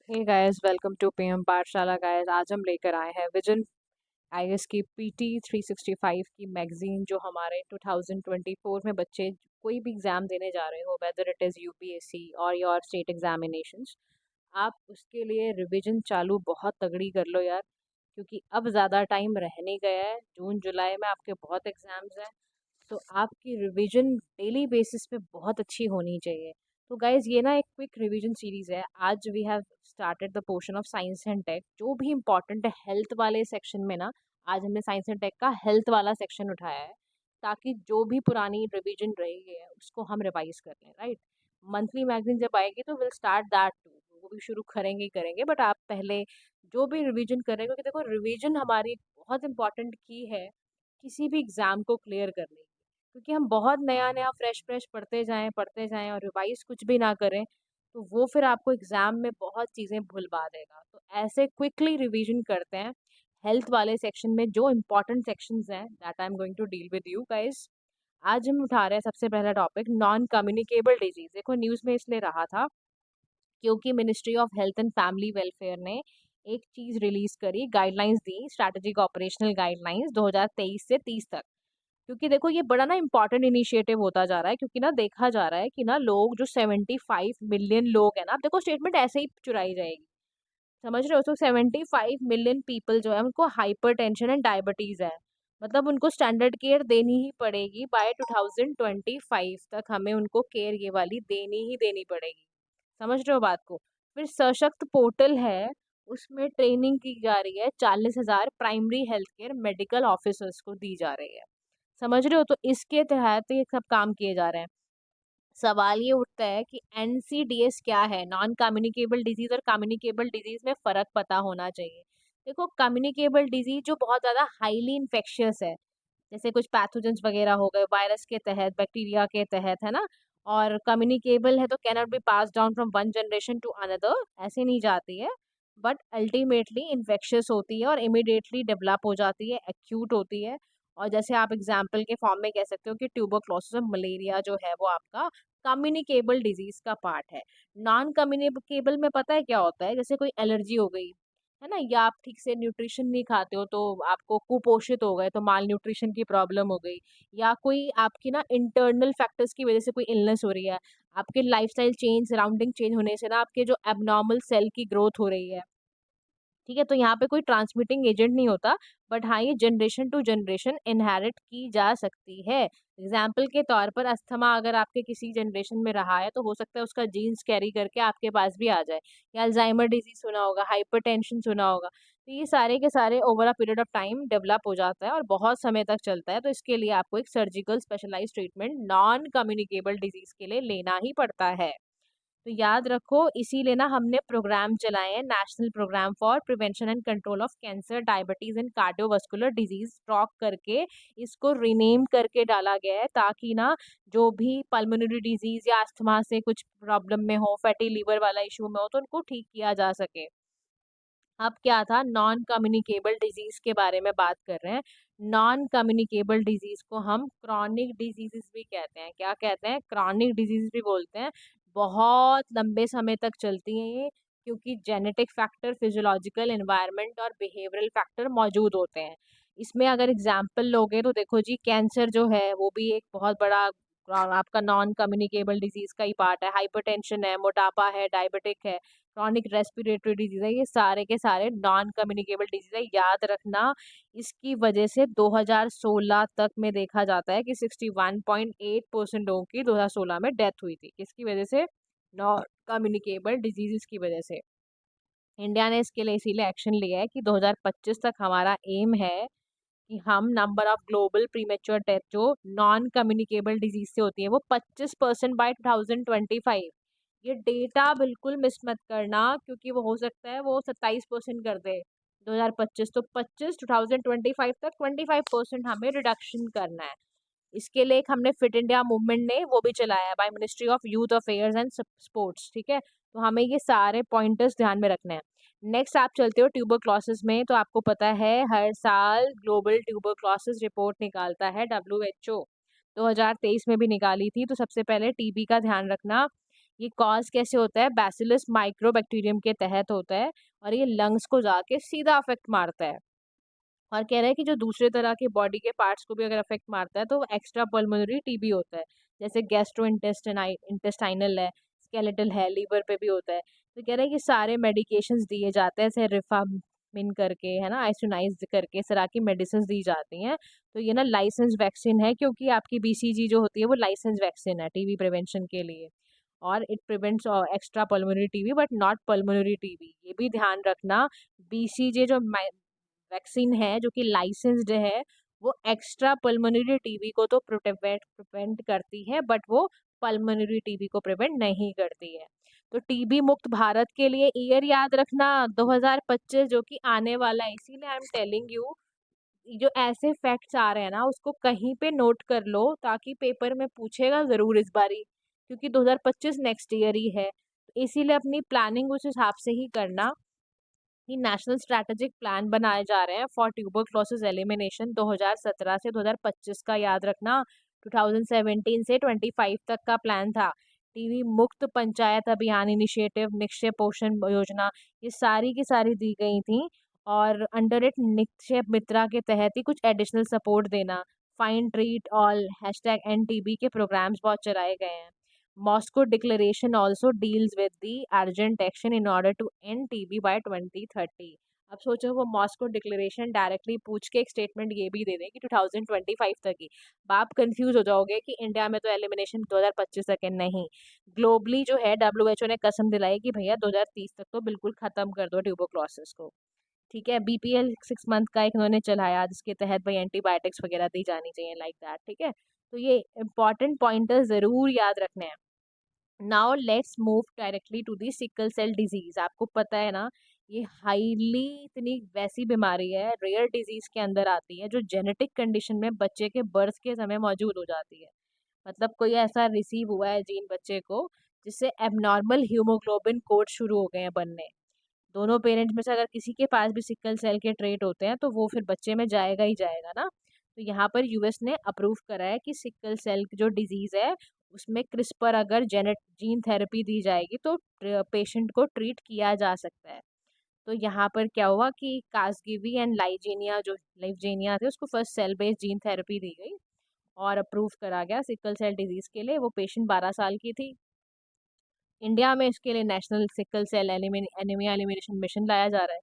Hey guys, welcome to PM Pathshala. Guys, आज हम लेकर आए हैं विजन आईएएस की पीटी 365 की मैगजीन, जो हमारे 2024 में बच्चे कोई भी एग्ज़ाम देने जा रहे हो, वेदर इट इज़ यूपीएससी और योर स्टेट एग्जामिनेशंस, आप उसके लिए रिवीजन चालू बहुत तगड़ी कर लो यार। क्योंकि अब ज़्यादा टाइम रह नहीं गया है, जून जुलाई में आपके बहुत एग्ज़ाम्स हैं। तो आपकी रिवीजन डेली बेसिस पे बहुत अच्छी होनी चाहिए। तो गाइज़, ये ना एक क्विक रिवीजन सीरीज़ है। आज we have started the portion of science and tech, जो भी इम्पॉर्टेंट है हेल्थ वाले सेक्शन में ना। आज हमने साइंस एंड टेक का हेल्थ वाला सेक्शन उठाया है, ताकि जो भी पुरानी रिवीजन रही है उसको हम रिवाइज कर लें, राइट। मंथली मैगजीन जब आएगी तो विल स्टार्ट दैट टू, वो भी शुरू करेंगे ही करेंगे, बट आप पहले जो भी रिवीजन कर रहे हैं, क्योंकि देखो रिवीजन हमारी बहुत इंपॉर्टेंट की है किसी भी एग्ज़ाम को क्लियर करने की। क्योंकि हम बहुत नया नया फ्रेश फ्रेश पढ़ते जाएं और रिवाइज कुछ भी ना करें, तो वो फिर आपको एग्ज़ाम में बहुत चीज़ें भुलवा देगा। तो ऐसे क्विकली रिवीजन करते हैं हेल्थ वाले सेक्शन में, जो इम्पोर्टेंट सेक्शंस हैं that I am going to deal with you guys. आज हम उठा रहे हैं सबसे पहला टॉपिक, नॉन कम्युनिकेबल डिजीज। देखो, न्यूज़ में इसलिए रहा था क्योंकि ministry of health and family welfare ने एक चीज़ रिलीज करी, गाइडलाइंस दी, स्ट्रैटेजिक ऑपरेशनल गाइडलाइंस 2023 से 30 तक। क्योंकि देखो, ये बड़ा ना इम्पोर्टेंट इनिशिएटिव होता जा रहा है, क्योंकि ना देखा जा रहा है कि ना लोग जो 75 मिलियन लोग हैं ना, अब देखो स्टेटमेंट ऐसे ही चुराई जाएगी, समझ रहे हो। तो 75 मिलियन पीपल जो है उनको हाइपरटेंशन एंड डायबिटीज है। मतलब उनको स्टैंडर्ड केयर देनी ही पड़ेगी बाय 2025 तक, हमें उनको केयर ये वाली देनी ही देनी पड़ेगी। समझ रहे हो बात को। फिर सशक्त पोर्टल है, उसमें ट्रेनिंग की जा रही है, 40,000 primary health care medical officers को दी जा रही है। समझ रहे हो, तो इसके तहत ये सब काम किए जा रहे हैं। सवाल ये उठता है कि एनसीडीएस क्या है। नॉन कम्युनिकेबल डिजीज और कम्युनिकेबल डिजीज में फर्क पता होना चाहिए। देखो, कम्युनिकेबल डिजीज जो बहुत ज़्यादा हाईली इन्फेक्शियस है, जैसे कुछ पैथोजेंस वगैरह हो गए, वायरस के तहत, बैक्टीरिया के तहत, है ना। और कम्युनिकेबल है तो can not be pass down from one generation to another, ऐसे नहीं जाती है, बट अल्टीमेटली इन्फेक्शियस होती है और इमिडिएटली डेवलप हो जाती है, एक्यूट होती है। और जैसे आप एग्जाम्पल के फॉर्म में कह सकते हो कि ट्यूबरक्लोसिस और मलेरिया जो है वो आपका कम्युनिकेबल डिजीज का पार्ट है। नॉन कम्युनिकेबल में पता है क्या होता है, जैसे कोई एलर्जी हो गई, है ना, या आप ठीक से न्यूट्रिशन नहीं खाते हो तो आपको कुपोषित हो गए, तो माल न्यूट्रिशन की प्रॉब्लम हो गई, या कोई आपकी ना इंटरनल फैक्टर्स की वजह से कोई इलनेस हो रही है, आपके लाइफस्टाइल चेंज, सराउंडिंग चेंज होने से ना आपके जो एबनॉर्मल सेल की ग्रोथ हो रही है, ठीक है, तो यहाँ पे कोई ट्रांसमिटिंग एजेंट नहीं होता, बट हाँ, ये जनरेशन टू जनरेशन इनहेरिट की जा सकती है। एग्जाम्पल के तौर पर अस्थमा अगर आपके किसी जनरेशन में रहा है, तो हो सकता है उसका जीन्स कैरी करके आपके पास भी आ जाए। या अल्जाइमर डिजीज सुना होगा, हाइपरटेंशन सुना होगा। तो ये सारे के सारे over a period of time develop हो जाता है और बहुत समय तक चलता है, तो इसके लिए आपको एक surgical specialize treatment non communicable disease के लिए लेना ही पड़ता है। तो याद रखो, इसीलिए ना हमने प्रोग्राम चलाए हैं, national programme for prevention and control of cancer, diabetes and cardiovascular disease, stroke करके इसको रीनेम करके डाला गया है, ताकि ना जो भी पल्मोनरी डिजीज या अस्थमा से कुछ प्रॉब्लम में हो, फैटी लीवर वाला इशू में हो, तो उनको ठीक किया जा सके। अब क्या था, नॉन कम्युनिकेबल डिजीज के बारे में बात कर रहे हैं। नॉन कम्युनिकेबल डिजीज को हम क्रॉनिक डिजीजेस भी कहते हैं। क्या कहते हैं? क्रॉनिक डिजीज भी बोलते हैं। बहुत लंबे समय तक चलती हैं ये, क्योंकि जेनेटिक फैक्टर, फिजियोलॉजिकल, एनवायरनमेंट और बिहेवियरल फैक्टर मौजूद होते हैं। इसमें अगर एग्जाम्पल लोगे तो देखो जी, कैंसर जो है वो भी एक बहुत बड़ा आपका नॉन कम्युनिकेबल डिजीज का ही पार्ट है। हाइपरटेंशन है, मोटापा है, डायबिटिक है, क्रॉनिक रेस्पिरेटरी डिजीज है, ये सारे के सारे नॉन कम्युनिकेबल डिजीज है। याद रखना, इसकी वजह से 2016 तक में देखा जाता है कि 61.8% लोगों की 2016 में डेथ हुई थी। किसकी वजह से? नॉन कम्युनिकेबल डिजीजेस की वजह से। इंडिया ने इसके लिए इसीलिए एक्शन लिया है कि 2025 तक हमारा एम है कि हम number of global premature death जो नॉन कम्युनिकेबल डिजीज से होती है वो 25% बाय 2025। ये डेटा बिल्कुल मिस मत करना, क्योंकि वो हो सकता है वो 27% कर दे 2025, तो 2025 तक 25% हमें रिडक्शन करना है। इसके लिए एक हमने फिट इंडिया मूवमेंट ने वो भी चलाया है by ministry of youth affairs and sports, ठीक है। तो हमें ये सारे पॉइंटर्स ध्यान में रखने हैं। नेक्स्ट आप चलते हो ट्यूबरक्लोसिस में, तो आपको पता है हर साल ग्लोबल ट्यूबरक्लोसिस रिपोर्ट निकालता है डब्ल्यूएचओ। 2023 में भी निकाली थी। तो सबसे पहले टीबी का ध्यान रखना। ये कॉज कैसे होता है, बैसिलस माइक्रोबैक्टीरियम के तहत होता है, और ये लंग्स को जाके सीधा अफेक्ट मारता है। और कह रहा है कि जो दूसरे तरह के बॉडी के पार्ट्स को भी अगर अफेक्ट मारता है तो वो एक्स्ट्रा पल्मोनरी टीबी होता है, जैसे गैस्ट्रो इंटेस्टाइनल है, स्केलेटल है, लीवर पे भी होता है। तो कह रहा है कि सारे मेडिकेशंस दिए जाते हैं, जैसे रिफामिन करके है ना, आइसोनाइज करके इस तरह की मेडिसिन दी जाती हैं। तो ये ना लाइसेंस वैक्सीन है, क्योंकि आपकी बीसीजी जो होती है वो लाइसेंस वैक्सीन है टीबी प्रिवेंशन के लिए। और it prevents extra pulmonary TB but not pulmonary TB, ये भी ध्यान रखना। बीसीजी जो वैक्सीन है जो कि लाइसेंस्ड है, वो एक्स्ट्रा पल्मोनरी टीबी को तो प्रिवेंट करती है, बट वो पल्मोनरी टीबी को प्रिवेंट नहीं करती है। तो टीबी मुक्त भारत के लिए ईयर याद रखना 2025 जो कि आने वाला है, इसीलिए आई एम टेलिंग यू, जो ऐसे फैक्ट्स आ रहे हैं ना उसको कहीं पे नोट कर लो, ताकि पेपर में पूछेगा जरूर इस बारी, क्योंकि 2025 नेक्स्ट ईयर ही है। तो इसीलिए अपनी प्लानिंग उस हिसाब से ही करना कि नेशनल स्ट्रैटेजिक प्लान बनाए जा रहे हैं फॉर ट्यूबरक्लोसिस एलिमिनेशन 2017 से 2025 का, याद रखना 2017 से 25 तक का प्लान था। टीबी मुक्त पंचायत अभियान इनिशिएटिव, निक्षय पोषण योजना, ये सारी की सारी दी गई थी। और अंडर इट निक्षय मित्रा के तहत ही कुछ एडिशनल सपोर्ट देना, find treat all, hashtag end TB के प्रोग्राम्स बहुत चलाए गए हैं। Moscow Declaration also deals with the urgent action in order to end TB by 2030। अब सोचो वो मॉस्को डिक्लेरेशन डायरेक्टली पूछ के एक स्टेटमेंट ये भी दे दें कि 2025 तक ही। आप कंफ्यूज हो जाओगे कि इंडिया में तो एलिमिनेशन 2025 तक है, नहीं। ग्लोबली जो है WHO ने कसम दिलाई कि भैया 2030 तक तो बिल्कुल खत्म कर दो ट्यूबरक्लोसिस को। ठीक है, BPL 6 मंथ का एक उन्होंने चलाया जिसके तहत भाई एंटीबायोटिक्स वगैरह दी जानी चाहिए, लाइक दैट। ठीक है, तो ये इंपॉर्टेंट पॉइंटर्स जरूर याद रखने हैं। Now let's move directly to the sickle cell disease. आपको पता है ना, ये हाईली इतनी वैसी बीमारी है, रेयर डिजीज के अंदर आती है, जो जेनेटिक कंडीशन में बच्चे के बर्थ के समय मौजूद हो जाती है। मतलब कोई ऐसा रिसीव हुआ है जीन बच्चे को जिससे एबनॉर्मल हीमोग्लोबिन कोड शुरू हो गए हैं बनने। दोनों पेरेंट्स में से अगर किसी के पास भी सिकल सेल के ट्रेट होते हैं तो वो फिर बच्चे में जाएगा ही जाएगा ना। तो यहाँ पर यूएस ने अप्रूव करा है कि सिकल सेल जो डिजीज है उसमें क्रिस्पर अगर जेनेट जीन थेरेपी दी जाएगी तो पेशेंट को ट्रीट किया जा सकता है। तो यहाँ पर क्या हुआ कि कासगिवी एंड लाइजेनिया थे, उसको first cell based gene therapy दी गई और अप्रूव करा गया सिकल सेल डिजीज के लिए। वो पेशेंट 12 साल की थी। इंडिया में इसके लिए national sickle cell anaemia elimination mission लाया जा रहा है।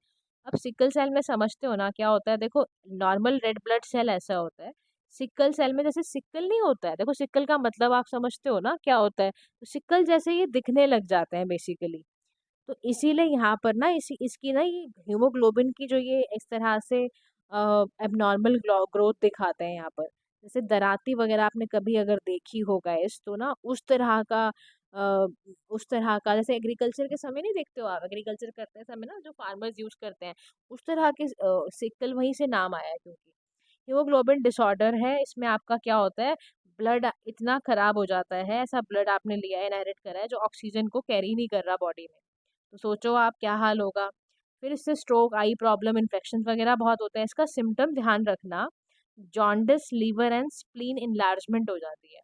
अब सिकल सेल में समझते हो ना क्या होता है, देखो नॉर्मल रेड ब्लड सेल ऐसा होता है, सिकल सेल में जैसे सिकल नहीं होता है, देखो सिकल का मतलब आप समझते हो ना क्या होता है, तो सिकल जैसे ये दिखने लग जाते हैं बेसिकली। तो इसीलिए यहाँ पर ना इसी इसकी ना ये हीमोग्लोबिन की जो ये इस तरह से एबनॉर्मल ग्रोथ दिखाते हैं यहाँ पर, जैसे दराती वगैरह आपने कभी अगर देखी होगा इस तो ना अ, उस तरह का जैसे एग्रीकल्चर के समय नहीं देखते हो आप, एग्रीकल्चर करते हैं समय ना जो फार्मर्स यूज करते हैं, उस तरह के सिकल वहीं से नाम आया है। क्योंकि हीमोग्लोबिन डिसऑर्डर है, इसमें आपका क्या होता है, ब्लड इतना खराब हो जाता है, ऐसा ब्लड आपने लिया है, इनहेरिट करा है जो ऑक्सीजन को कैरी नहीं कर रहा बॉडी में। तो सोचो आप क्या हाल होगा। फिर इससे स्ट्रोक, आई प्रॉब्लम, इन्फेक्शन वगैरह बहुत होते हैं। इसका सिम्टम ध्यान रखना, jaundice, liver and spleen enlargement हो जाती है।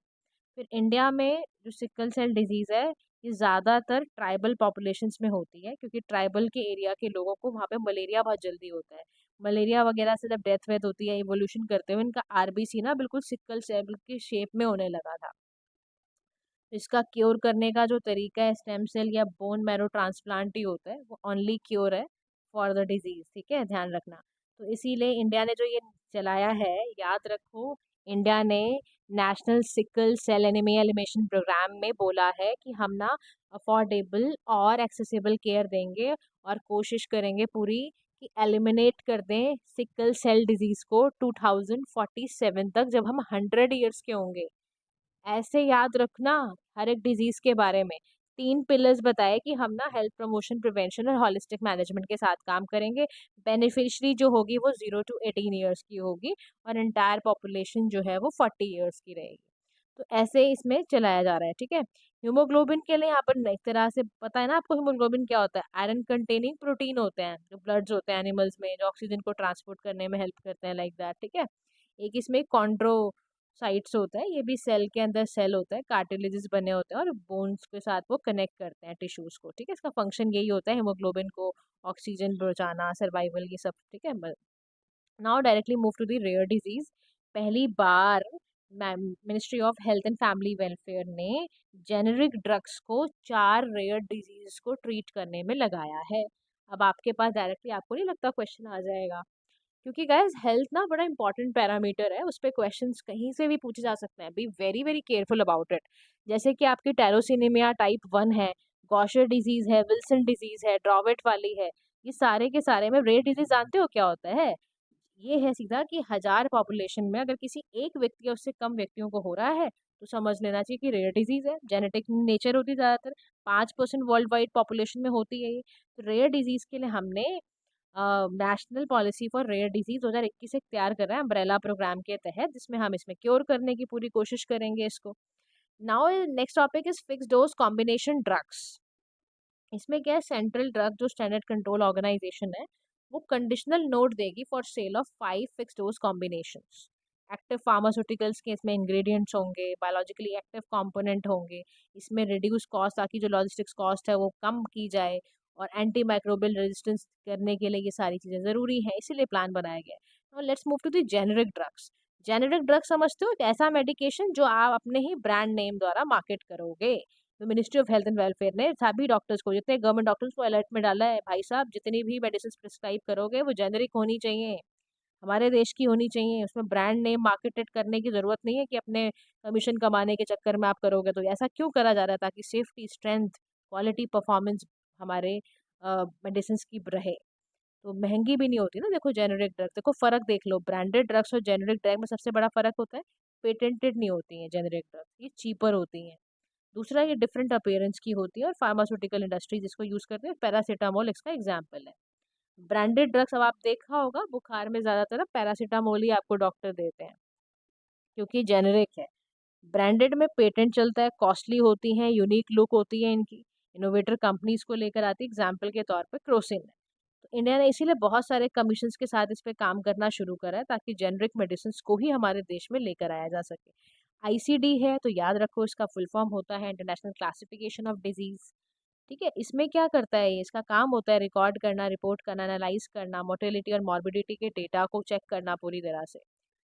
फिर इंडिया में जो सिकल सेल डिजीज़ है ये ज़्यादातर ट्राइबल पॉपुलेशंस में होती है, क्योंकि ट्राइबल के एरिया के लोगों को वहाँ पे मलेरिया बहुत जल्दी होता है। मलेरिया वगैरह से जब डेथ वेथ होती है इवोल्यूशन करते हुए, इनका आरबीसी ना बिल्कुल सिकल सेल की शेप में होने लगा था। इसका क्योर करने का जो तरीका है स्टेम सेल या बोन मैरो ट्रांसप्लांट ही होता है, वो ओनली क्योर है फॉर द डिजीज। ठीक है, ध्यान रखना। तो इसीलिए इंडिया ने जो ये चलाया है, याद रखो, इंडिया ने national sickle cell anaemia elimination programme में बोला है कि हम ना अफोर्डेबल और एक्सेसिबल केयर देंगे और कोशिश करेंगे पूरी कि एलिमिनेट कर दें सिकल सेल डिजीज को 2047 तक, जब हम 100 ईयर्स के होंगे। ऐसे याद रखना हर एक डिजीज के बारे में। 3 पिलर्स बताए कि हम ना हेल्थ प्रमोशन, प्रिवेंशन और हॉलिस्टिक मैनेजमेंट के साथ काम करेंगे। बेनिफिशियरी जो होगी वो 0 to 18 ईयर्स की होगी और एंटायर पॉपुलेशन जो है वो 40 ईयर्स की रहेगी। तो ऐसे इसमें चलाया जा रहा है। ठीक है, हीमोग्लोबिन के लिए यहाँ पर एक तरह से पता है ना आपको हीमोग्लोबिन क्या होता है, आयरन कंटेनिंग प्रोटीन होते हैं जो ब्लड्स होते हैं एनिमल्स में, जो ऑक्सीजन को ट्रांसपोर्ट करने में हेल्प करते हैं, लाइक दैट। ठीक है, एक इसमें साइट्स होता है, ये भी सेल के अंदर सेल होता है, कार्टिलेजेस बने होते हैं और बोन्स के साथ वो कनेक्ट करते हैं टिश्यूज को। ठीक है, इसका फंक्शन यही होता है हेमोग्लोबिन को ऑक्सीजन पहुंचाना, सर्वाइवल, ये सब। ठीक है, now directly move to the rare disease. पहली बार ministry of health and family welfare ने जेनेरिक ड्रग्स को 4 रेयर डिजीज को ट्रीट करने में लगाया है। अब आपके पास डायरेक्टली आपको नहीं लगता क्वेश्चन आ जाएगा? क्योंकि गाइस हेल्थ ना बड़ा इंपॉर्टेंट पैरामीटर है, उस पर क्वेश्चंस कहीं से भी पूछे जा सकते हैं। Be very very careful about it. जैसे कि आपकी टैरोसिनेमिया टाइप 1 है, गॉशर डिजीज है, विल्सन डिजीज है, ड्रॉवेट वाली है, ये सारे के सारे में रेयर डिजीज जानते हो क्या होता है? ये है सीधा कि 1000 पॉपुलेशन में अगर किसी एक व्यक्ति या उससे कम व्यक्तियों को हो रहा है तो समझ लेना चाहिए कि रेयर डिजीज है। जेनेटिक नेचर होती है ज़्यादातर, 5% वर्ल्ड वाइड पॉपुलेशन में होती है ये। तो रेयर डिजीज के लिए हमने national policy for rare disease 2021 से तैयार कर रहे हैं अम्ब्रेला प्रोग्राम के तहत, जिसमें हम इसमें क्योर करने की पूरी कोशिश करेंगे इसको। Now next topic is fix dose combination drugs. इसमें क्या है, सेंट्रल ड्रग जो स्टैंडर्ड कंट्रोल ऑर्गेनाइजेशन है वो कंडीशनल नोट देगी for sale of 5 fix dose combinations. Active pharmaceuticals के इसमें इंग्रेडिएंट्स होंगे, बायोलॉजिकली एक्टिव कंपोनेंट होंगे, इसमें रिड्यूस कॉस्ट ताकि जो लॉजिस्टिक्स कॉस्ट है वो कम की जाए, और एंटी माइक्रोबियल रेजिस्टेंस करने के लिए ये सारी चीज़ें ज़रूरी हैं, इसीलिए प्लान बनाया गया है। और let's move to the generic drugs. Generic drug समझते हो, एक ऐसा मेडिकेशन जो आप अपने ही ब्रांड नेम द्वारा मार्केट करोगे। तो ministry of health and welfare ने सभी डॉक्टर्स को, जितने गवर्नमेंट डॉक्टर्स को अलर्ट में डाला है, भाई साहब जितनी भी मेडिसिन प्रिस्क्राइब करोगे वो जेनेरिक होनी चाहिए, हमारे देश की होनी चाहिए। उसमें ब्रांड नेम मार्केटेड करने की जरूरत नहीं है कि अपने कमीशन कमाने के चक्कर में आप करोगे। तो ऐसा क्यों करा जा रहा है? ताकि सेफ्टी, स्ट्रेंथ, क्वालिटी, परफॉर्मेंस हमारे मेडिसिन की रहे, तो महंगी भी नहीं होती ना। देखो जेनेरिक ड्रग, देखो फर्क देख लो, ब्रांडेड ड्रग्स और जेनेरिक ड्रग में सबसे बड़ा फर्क होता है पेटेंटेड नहीं होती हैं जेनेरिक ड्रग, ये चीपर होती हैं। दूसरा, ये डिफरेंट अपीयरेंस की होती है, और फार्मास्यूटिकल इंडस्ट्री जिसको यूज करते हैं, पैरासीटामोल इसका एग्जाम्पल है। ब्रांडेड ड्रग्स अब आप देखा होगा बुखार में ज्यादातर ना पैरासीटामोल ही आपको डॉक्टर देते हैं, क्योंकि जेनेरिक है। ब्रांडेड में पेटेंट चलता है, कॉस्टली होती हैं, यूनिक लुक होती है इनकी, इनोवेटर कंपनीज को लेकर आती है। एग्जाम्पल के तौर पर क्रोसिन है। तो इंडिया ने इसीलिए बहुत सारे कमीशंस के साथ इस पे काम करना शुरू करा है, ताकि जेनरिक मेडिसिन को ही हमारे देश में लेकर आया जा सके। आईसीडी है तो याद रखो, इसका फुल फॉर्म होता है इंटरनेशनल क्लासिफिकेशन ऑफ डिजीज। ठीक है, इसमें क्या करता है, इसका काम होता है रिकॉर्ड करना, रिपोर्ट करना, एनालाइज करना, मोर्टेलिटी और मॉर्बिडिटी के डेटा को चेक करना पूरी तरह से।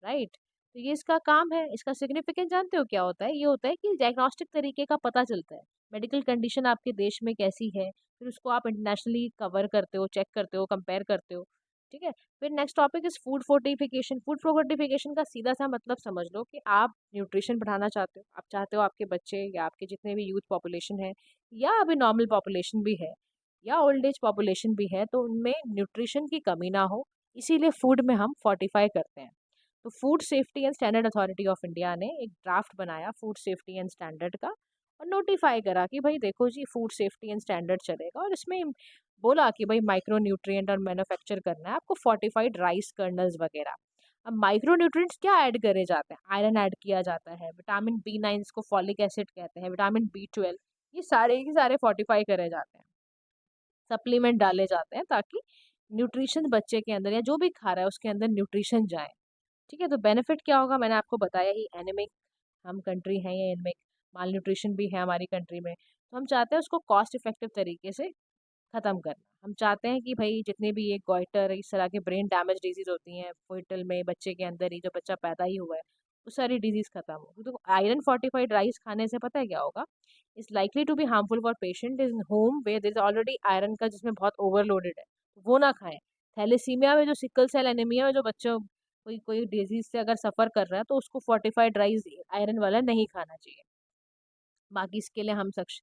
राइट, तो ये इसका काम है। इसका सिग्निफिकेंस जानते हो क्या होता है? ये होता है कि डायग्नोस्टिक तरीके का पता चलता है, मेडिकल कंडीशन आपके देश में कैसी है, फिर उसको आप इंटरनेशनली कवर करते हो, चेक करते हो, कंपेयर करते हो। ठीक है, फिर next topic is food fortification. Food fortification का सीधा सा मतलब समझ लो कि आप न्यूट्रिशन बढ़ाना चाहते हो, आप चाहते हो आपके बच्चे या आपके जितने भी यूथ पॉपुलेशन है, या अभी नॉर्मल पॉपुलेशन भी है, या ओल्ड एज पॉपुलेशन भी है, तो उनमें न्यूट्रिशन की कमी ना हो, इसीलिए फूड में हम फोर्टिफाई करते हैं। तो food safety and standard authority of India ने एक ड्राफ्ट बनाया फूड सेफ्टी एंड स्टैंडर्ड का, और नोटिफाई करा कि भाई देखो जी फूड सेफ्टी एंड स्टैंडर्ड चलेगा, और इसमें बोला कि भाई माइक्रो न्यूट्रिएंट और मैन्युफैक्चर करना है आपको फोर्टिफाइड राइस कर्नल्स वगैरह। अब माइक्रो न्यूट्रिएंट्स क्या ऐड करे जाते हैं? आयरन ऐड किया जाता है, विटामिन B9 इसको फॉलिक एसिड कहते हैं, विटामिन B12, ये सारे के सारे फोर्टिफाई करे जाते हैं, सप्लीमेंट डाले जाते हैं, ताकि न्यूट्रिशन बच्चे के अंदर या जो भी खा रहा है उसके अंदर न्यूट्रिशन जाए। ठीक है, तो बेनिफिट क्या होगा, मैंने आपको बताया ही, एनीमिक हम कंट्री हैं, ये एनीमिक माल न्यूट्रिशन भी है हमारी कंट्री में, तो हम चाहते हैं उसको कॉस्ट इफेक्टिव तरीके से ख़त्म करना। हम चाहते हैं कि भाई जितने भी ये गॉइटर, इस तरह के ब्रेन डैमेज डिजीज होती हैं फोइटल में बच्चे के अंदर ही, जो बच्चा पैदा ही हुआ है, वो सारी डिजीज खत्म हो। तो आयरन फोर्टिफाइड राइस खाने से पता है क्या होगा, is likely to be harmful for patient in home way there is already iron का जिसमें बहुत ओवरलोडेड है, वो ना खाएं। थैलेसीमिया में, जो सिकल सेल एनीमिया में जो बच्चों कोई कोई डिजीज से अगर सफ़र कर रहा है, तो उसको फोर्टिफाइड राइस आयरन वाला नहीं खाना चाहिए। बाकी इसके लिए हम सक्ष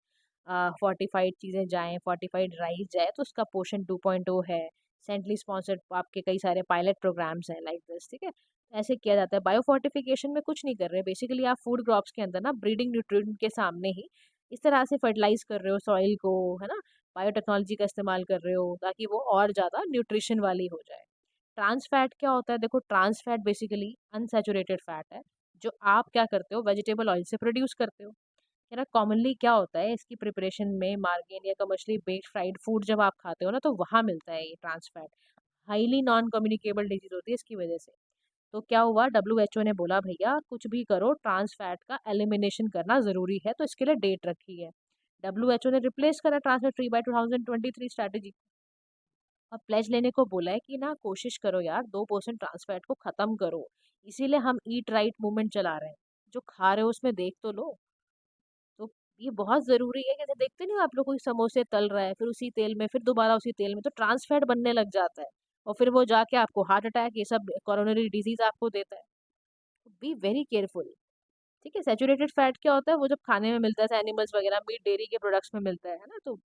फोर्टिफाइड चीज़ें जाएँ, फोर्टिफाइड राइस जाए, तो उसका पोषण 2.0 है, सेंट्रली स्पॉन्सर्ड आपके कई सारे पायलट प्रोग्राम्स हैं लाइक दिस। ठीक है, ऐसे किया जाता है। बायो फोर्टिफिकेशन में कुछ नहीं कर रहे, बेसिकली आप फूड क्रॉप्स के अंदर ना ब्रीडिंग न्यूट्रिएंट के सामने ही इस तरह से फर्टिलाइज कर रहे हो सॉइल को, है ना, बायोटेक्नोलॉजी का इस्तेमाल कर रहे हो ताकि वो और ज़्यादा न्यूट्रिशन वाली हो जाए। ट्रांस फैट क्या होता है? देखो, trans fat basically unsaturated fat है, जो आप क्या करते हो, वेजिटेबल ऑयल से प्रोड्यूस करते हो। यार कॉमनली क्या होता है इसकी प्रिपरेशन में, मार्गेन या कमर्शियली बेक्ड फ्राइड फूड जब आप खाते हो ना, तो वहाँ मिलता है ये trans fat. Highly non communicable disease होती है इसकी वजह से। तो क्या हुआ, WHO ने बोला भैया कुछ भी करो, ट्रांस फैट का एलिमिनेशन करना ज़रूरी है, तो इसके लिए डेट रखी है। WHO ने रिप्लेस करा trans fat free by 2023 strategy. अब प्लेज लेने को बोला है कि ना कोशिश करो यार 2% ट्रांस फैट को ख़त्म करो। इसीलिए हम ईट राइट मूवमेंट चला रहे हैं। जो खा रहे हो उसमें देख तो लो। तो ये बहुत ज़रूरी है। जैसे देखते नहीं हो आप लोग, कोई समोसे तल रहा है फिर उसी तेल में, फिर दोबारा उसी तेल में, तो ट्रांस फैट बनने लग जाता है। और फिर वो जाके आपको हार्ट अटैक, ये सब कोरोनरी डिजीज आपको देता है। Be very careful. ठीक है, सैचुरेटेड फैट क्या होता है, वो जब खाने में मिलता है एनिमल्स वगैरह, मीट डेयरी के प्रोडक्ट्स में मिलता है ना, तो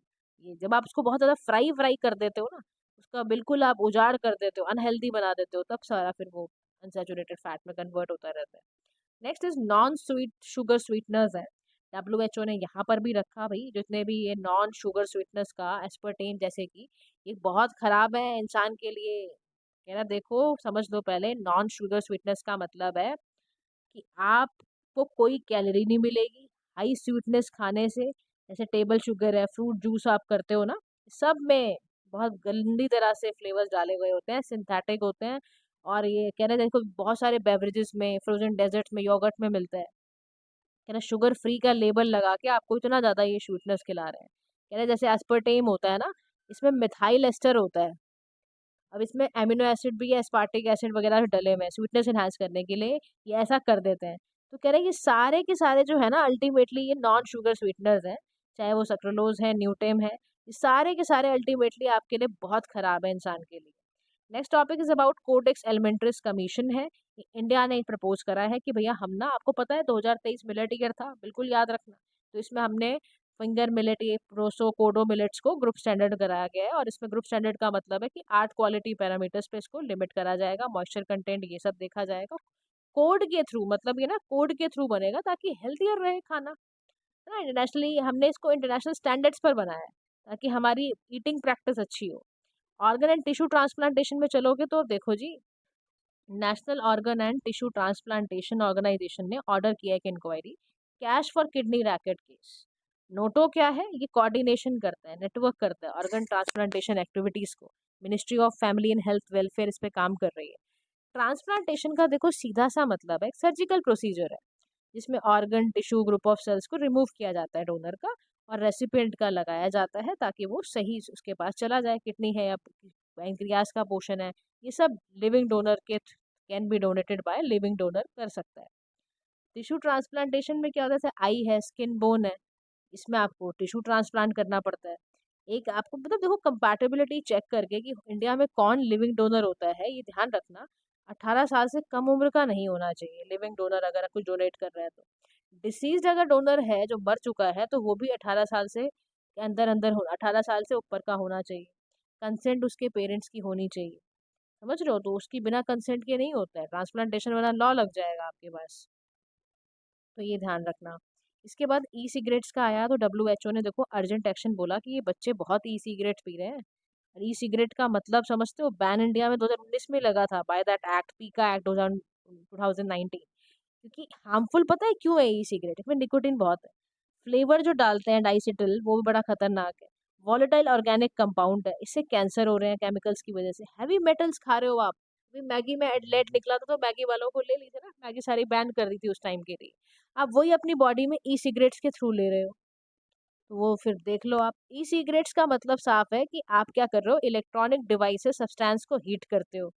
ये जब आप उसको बहुत ज़्यादा फ्राई फ्राई कर देते हो ना, उसका बिल्कुल आप उजाड़ कर देते हो, अनहेल्दी बना देते हो, तब सारा फिर वो अनसैचुरेटेड फैट में कन्वर्ट होता रहता है। Next is non sweet sugar sweeteners है। WHO ने यहाँ पर भी रखा भाई, जितने भी ये नॉन शुगर स्वीटनर्स का एस्पर्टेन जैसे कि, ये बहुत खराब है इंसान के लिए। कह रहा देखो समझ लो, पहले नॉन शुगर स्वीटनेस का मतलब है कि आपको कोई कैलोरी नहीं मिलेगी हाई स्वीटनेस खाने से। जैसे टेबल शुगर है, फ्रूट जूस आप करते हो ना, सब में बहुत गंदी तरह से फ्लेवर्स डाले हुए होते हैं, सिंथेटिक होते हैं। और ये कह रहे देखो बहुत सारे बेवरेजेस में, फ्रोजन डेजर्ट में, योगर्ट में मिलता है। कह रहे शुगर फ्री का लेबल लगा के आपको इतना ज़्यादा ये स्वीटनेस खिला रहे हैं। कह रहे जैसे एस्पर्टेम होता है ना, इसमें मिथाइल एस्टर होता है। अब इसमें एमिनो एसिड भी है, एस्पार्टिक एसिड वगैरह डले हुए हैं स्वीटनेस इनहांस करने के लिए, ये ऐसा कर देते हैं। तो कह रहे हैं ये सारे के सारे जो है ना, अल्टीमेटली ये नॉन शुगर स्वीटनर्स हैं, चाहे वो सक्रोलोज है, न्यूटेम है, ये सारे के सारे अल्टीमेटली आपके लिए बहुत खराब है इंसान के लिए। Next topic is about codex alimentarius commission है। इंडिया ने प्रपोज करा है कि भैया हम ना, आपको पता है 2023 मिलेट ईयर था, बिल्कुल याद रखना। तो इसमें हमने फिंगर मिलेट, ये प्रोसो कोडो मिलेट्स को ग्रुप स्टैंडर्ड कराया गया है। और इसमें ग्रुप स्टैंडर्ड का मतलब है कि 8 क्वालिटी पैरामीटर्स पे इसको लिमिट करा जाएगा, मॉइस्चर कंटेंट ये सब देखा जाएगा कोड के थ्रू। मतलब ये ना कोड के थ्रू बनेगा ताकि हेल्थियर रहे खाना, है ना। इंटरनेशनली हमने इसको इंटरनेशनल स्टैंडर्ड्स पर बनाया है ताकि हमारी ईटिंग प्रैक्टिस अच्छी हो। ऑर्गन एंड टिश्यू ट्रांसप्लांटेशन में चलोगे तो देखो जी, national organ and tissue transplantation organisation ने ऑर्डर किया एक inquiry, cash for kidney racket case. NOTTO क्या है, ये कोऑर्डिनेशन करता है, नेटवर्क करता है ऑर्गन ट्रांसप्लांटेशन एक्टिविटीज को। Ministry of family and health welfare इस पे काम कर रही है। ट्रांसप्लांटेशन का देखो सीधा सा मतलब है, एक सर्जिकल प्रोसीजर है जिसमें organ tissue group of cells को रिमूव किया जाता है डोनर का, और रेसिपिएंट का लगाया जाता है ताकि वो सही उसके पास चला जाए। किडनी है या पैंक्रियास का पोर्शन है, ये सब लिविंग डोनर के can be donated by living donor कर सकता है। टिश्यू ट्रांसप्लांटेशन में क्या होता है, जैसे आई है, स्किन बोन है, इसमें आपको टिश्यू ट्रांसप्लांट करना पड़ता है। एक आपको मतलब देखो कंपैटिबिलिटी चेक करके कि इंडिया में कौन लिविंग डोनर होता है, ये ध्यान रखना। 18 साल से कम उम्र का नहीं होना चाहिए लिविंग डोनर अगर कुछ डोनेट कर रहा है तो। डिसीज अगर डोनर है जो मर चुका है, तो वो भी 18 साल से के अंदर अंदर हो, 18 साल से ऊपर का होना चाहिए। कंसेंट उसके पेरेंट्स की होनी चाहिए, समझ रहे हो। तो उसकी बिना कंसेंट के नहीं होता है ट्रांसप्लांटेशन, वाला लॉ लग जाएगा आपके पास। तो ये ध्यान रखना। इसके बाद ई सिगरेट्स का आया, तो WHO ने देखो अर्जेंट एक्शन बोला कि ये बच्चे बहुत ई सिगरेट पी रहे हैं। और ई सिगरेट का मतलब समझते हो, बैन इंडिया में 2019 में लगा था बाय दैट एक्ट, पीका एक्ट 2019। क्योंकि हार्मफुल पता है क्यों है ई सिगरेट, इसमें निकोटिन बहुत है। फ्लेवर जो डालते हैं डाइसिटिल, वो भी बड़ा खतरनाक है। वॉलेटाइल ऑर्गेनिक कंपाउंड है, इससे कैंसर हो रहे हैं केमिकल्स की वजह से। हैवी मेटल्स खा रहे हो आप। अभी मैगी में एडलेट निकला था तो मैगी वालों को ले ली थी ना, मैगी सारी बैन कर दी थी उस टाइम के लिए। आप वही अपनी बॉडी में ई सिगरेट्स के थ्रू ले रहे हो, तो वो फिर देख लो आप। ई सिगरेट्स का मतलब साफ है कि आप क्या कर रहे हो, इलेक्ट्रॉनिक डिवाइसेस सब्सटेंस को हीट करते हो।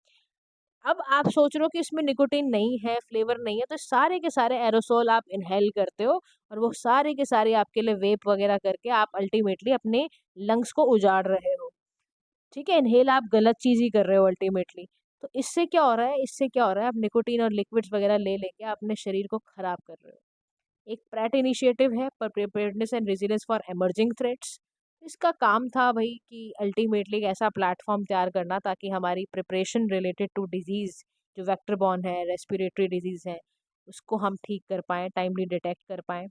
अब आप सोच रहे हो कि इसमें निकोटीन नहीं है, फ्लेवर नहीं है, तो सारे के सारे एरोसोल आप इनहेल करते हो, और वो सारे के सारे आपके लिए वेप वगैरह करके आप अल्टीमेटली अपने लंग्स को उजाड़ रहे हो। ठीक है, इनहेल आप गलत चीज ही कर रहे हो अल्टीमेटली। तो इससे क्या हो रहा है, इससे क्या हो रहा है, आप निकोटीन और लिक्विड्स वगैरह ले लेके अपने शरीर को खराब कर रहे हो। एक प्रैट इनिशिएटिव है पर preparedness and resilience for emerging threats. इसका काम था भाई कि अल्टीमेटली एक ऐसा प्लेटफॉर्म तैयार करना ताकि हमारी प्रिपरेशन रिलेटेड टू डिजीज, जो वेक्टर बॉर्न है, रेस्पिरेटरी डिजीज है, उसको हम ठीक कर पाएँ, टाइमली डिटेक्ट कर पाएँ।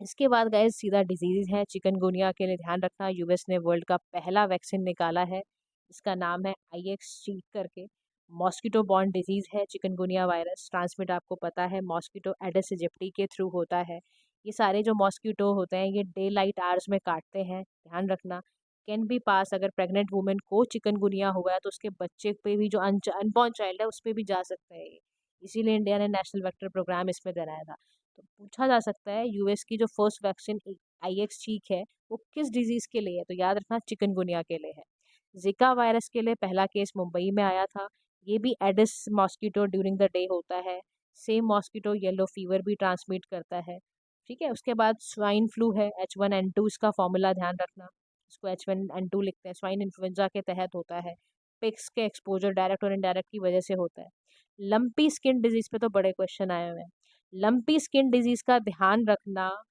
इसके बाद गए सीधा डिजीज है चिकनगुनिया के लिए ध्यान रखना। यूएस ने वर्ल्ड का पहला वैक्सीन निकाला है, इसका नाम है आईएक्स शीट करके। मॉस्किटो बॉर्न डिजीज है चिकनगुनिया वायरस, ट्रांसमिट आपको पता है मॉस्किटो एडिस एजिप्टी के थ्रू होता है। ये सारे जो मॉस्किटो होते हैं ये डे लाइट आवर्स में काटते हैं, ध्यान रखना। कैन बी पास। अगर प्रेग्नेंट वुमेन को चिकनगुनिया हुआ है तो उसके बच्चे पे भी, जो अनबॉर्न चाइल्ड है, उस पर भी जा सकता है ये। इसीलिए इंडिया ने नेशनल वेक्टर प्रोग्राम इसमें बनाया था। तो पूछा जा सकता है यूएस की जो फर्स्ट वैक्सीन आईएक्स चीक है वो किस डिजीज के लिए है, तो याद रखना चिकनगुनिया के लिए है। जिका वायरस के लिए पहला केस मुंबई में आया था। ये भी Aedes mosquito during the day होता है। सेम मॉस्किटो येलो फीवर भी ट्रांसमिट करता है। ठीक है, उसके बाद स्वाइन फ्लू है, H1N2 इसका फॉर्मूला ध्यान रखना। इसको H1N2 लिखते हैं, स्वाइन इन्फ्लुएंजा के तहत होता है। पिग्स के एक्सपोजर डायरेक्ट और इनडायरेक्ट की वजह से होता है। लंपी स्किन डिजीज पे तो बड़े क्वेश्चन आए हुए हैं। लंपी स्किन डिजीज का ध्यान रखना,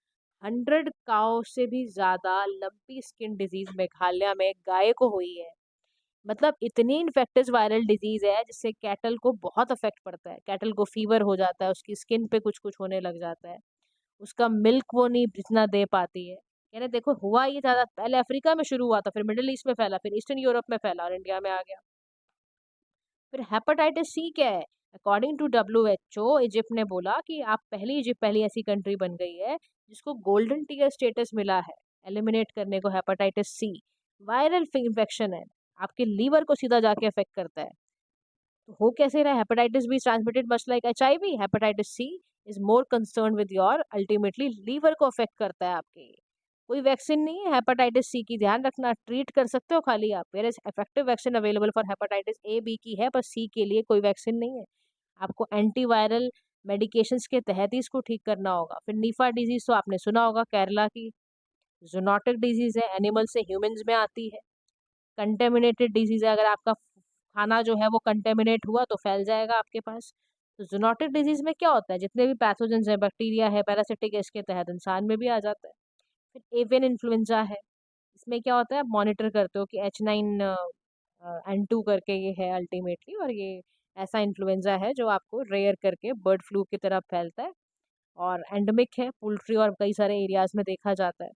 100 काउ से भी ज्यादा लंपी स्किन डिजीज मेघालय में गाय को हुई है। मतलब इतनी इन्फेक्टिव वायरल डिजीज है जिससे कैटल को बहुत अफेक्ट पड़ता है। कैटल को फीवर हो जाता है, उसकी स्किन पे कुछ कुछ होने लग जाता है, उसका मिल्क वो नहीं जितना दे पाती है। यानी देखो, हुआ ये ज्यादा पहले अफ्रीका में शुरू हुआ था, फिर मिडिल ईस्ट में फैला, फिर ईस्टर्न यूरोप में फैला और इंडिया में आ गया। फिर हेपेटाइटिस सी क्या है? अकॉर्डिंग टू WHO, इजिप्ट ने बोला कि इजिप्ट पहली ऐसी कंट्री बन गई है जिसको गोल्डन टीयर स्टेटस मिला है एलिमिनेट करने को हेपेटाइटिस सी। वायरल इन्फेक्शन है, आपके लीवर को सीधा जाके अफेक्ट करता है। तो हो कैसे रहा है? Hepatitis B transmitted much like HIV। Hepatitis C is more concern with your ultimately liver को अफेक्ट करता है आपके। कोई वैक्सीन नहीं है हेपेटाइटिस सी की, ध्यान रखना। ट्रीट कर सकते हो खाली आप, where is effective vaccine available for hepatitis A B की है, पर सी के लिए कोई वैक्सीन नहीं है। आपको एंटीवायरल मेडिकेशंस के तहत ही इसको ठीक करना होगा। फिर नीफा डिजीज तो आपने सुना होगा, केरला की जूनोटिक डिजीज है, एनिमल से ह्यूमंस में आती है। कंटेमिनेटेड डिजीज है, अगर आपका खाना जो है वो कंटेमिनेट हुआ तो फैल जाएगा आपके पास। तो जूनोटिक डिजीज में क्या होता है, जितने भी पैथोजेंस है, बैक्टीरिया है, पैरासिटिक है, इसके तहत इंसान में भी आ जाता है। फिर एवियन इन्फ्लुएंजा है, इसमें क्या होता है, आप मॉनिटर करते हो कि H9N2 करके ये है अल्टीमेटली, और ये ऐसा इन्फ्लुएंजा है जो आपको रेयर करके बर्ड फ्लू की तरह फैलता है और एंडेमिक है, पोल्ट्री और कई सारे एरियाज में देखा जाता है।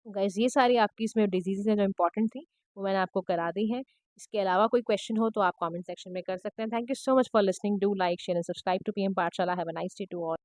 गाइस, ये सारी आपकी इसमें डिजीज़ हैं जो इंपॉर्टेंट थी, वो मैंने आपको करा दी हैं। इसके अलावा कोई क्वेश्चन हो तो आप कमेंट सेक्शन में कर सकते हैं। Thank you so much for listening. Do like, share and subscribe to PM Pathshala. Have a nice day to all.